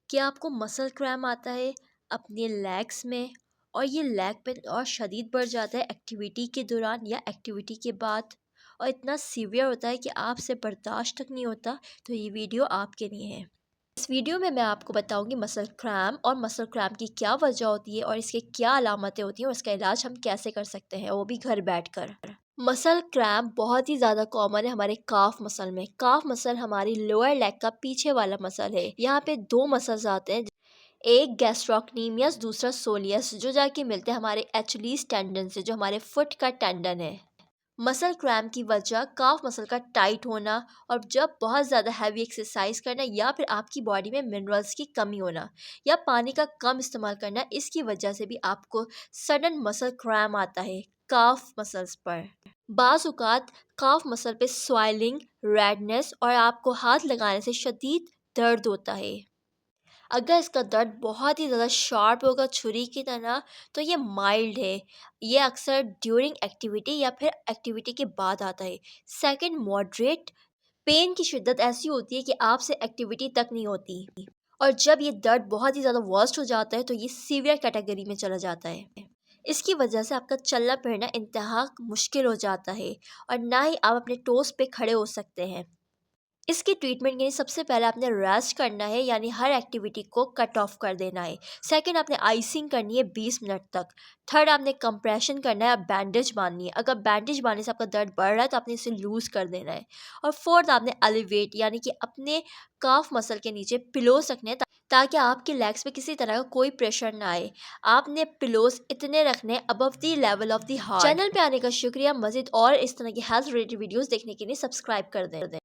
क्या आपको muscle cramp आता है अपने लेग्स में और ये लेग पेन और शदीद बढ़ जाता है एक्टिविटी के दौरान या एक्टिविटी के बाद और इतना सीवियर होता है कि आपसे बर्दाश्त तक नहीं होता? तो ये वीडियो आपके लिए है। इस वीडियो में मैं आपको बताऊंगी मसल क्रैम्प और मसल क्रैम्प की क्या वजह होती है और इसके क्या अलामतें होती हैं और इसका इलाज हम कैसे कर सकते हैं, वो भी घर बैठकर। मसल क्रैम्प बहुत ही ज़्यादा कॉमन है हमारे काफ मसल में। काफ मसल हमारी लोअर लेग का पीछे वाला मसल है। यहाँ पे दो मसल्स आते हैं, एक गैस्ट्रोक्नीमियस, दूसरा सोलियस, जो जाके मिलते हैं हमारे एचलीस टेंडन से, जो हमारे फुट का टेंडन है। मसल क्रैम्प की वजह काफ मसल का टाइट होना और जब बहुत ज़्यादा हैवी एक्सरसाइज करना या फिर आपकी बॉडी में मिनरल्स की कमी होना या पानी का कम इस्तेमाल करना, इसकी वजह से भी आपको सडन मसल क्रैम्प आता है काफ मसल्स पर। बाज़ औक़ात काफ मसल पे स्वेलिंग, रेडनेस और आपको हाथ लगाने से शदीद दर्द होता है। अगर इसका दर्द बहुत ही ज़्यादा शार्प होगा छुरी की तरह तो ये माइल्ड है। ये अक्सर ड्यूरिंग एक्टिविटी या फिर एक्टिविटी के बाद आता है। सेकंड, मॉडरेट पेन की शिद्दत ऐसी होती है कि आपसे एक्टिविटी तक नहीं होती। और जब ये दर्द बहुत ही ज़्यादा वर्स्ट हो जाता है तो ये सीवियर कैटेगरी में चला जाता है। इसकी वजह से आपका चलना फिरना इंतहा मुश्किल हो जाता है और ना ही आप अपने टोस पे खड़े हो सकते हैं। इसकी ट्रीटमेंट के लिए सबसे पहले आपने रेस्ट करना है, यानी हर एक्टिविटी को कट ऑफ कर देना है। सेकंड, आपने आइसिंग करनी है 20 मिनट तक। थर्ड, आपने कंप्रेशन करना है, आप बैंडेज बांधनी है। अगर बैंडेज बांधने से आपका दर्द बढ़ रहा है तो आपने इसे लूज़ कर देना है। और फोर्थ, आपने एलिवेट यानी कि अपने काफ मसल के नीचे पिलोस रखने हैं ताकि आपके लेग्स पे किसी तरह का कोई प्रेशर ना आए। आपने पिलोस इतने रखने above the level of the heart. Channel पे आने का शुक्रिया। मज़ीद और इस तरह की हेल्थ रिलेटेड वीडियोस देखने के लिए सब्सक्राइब कर दें।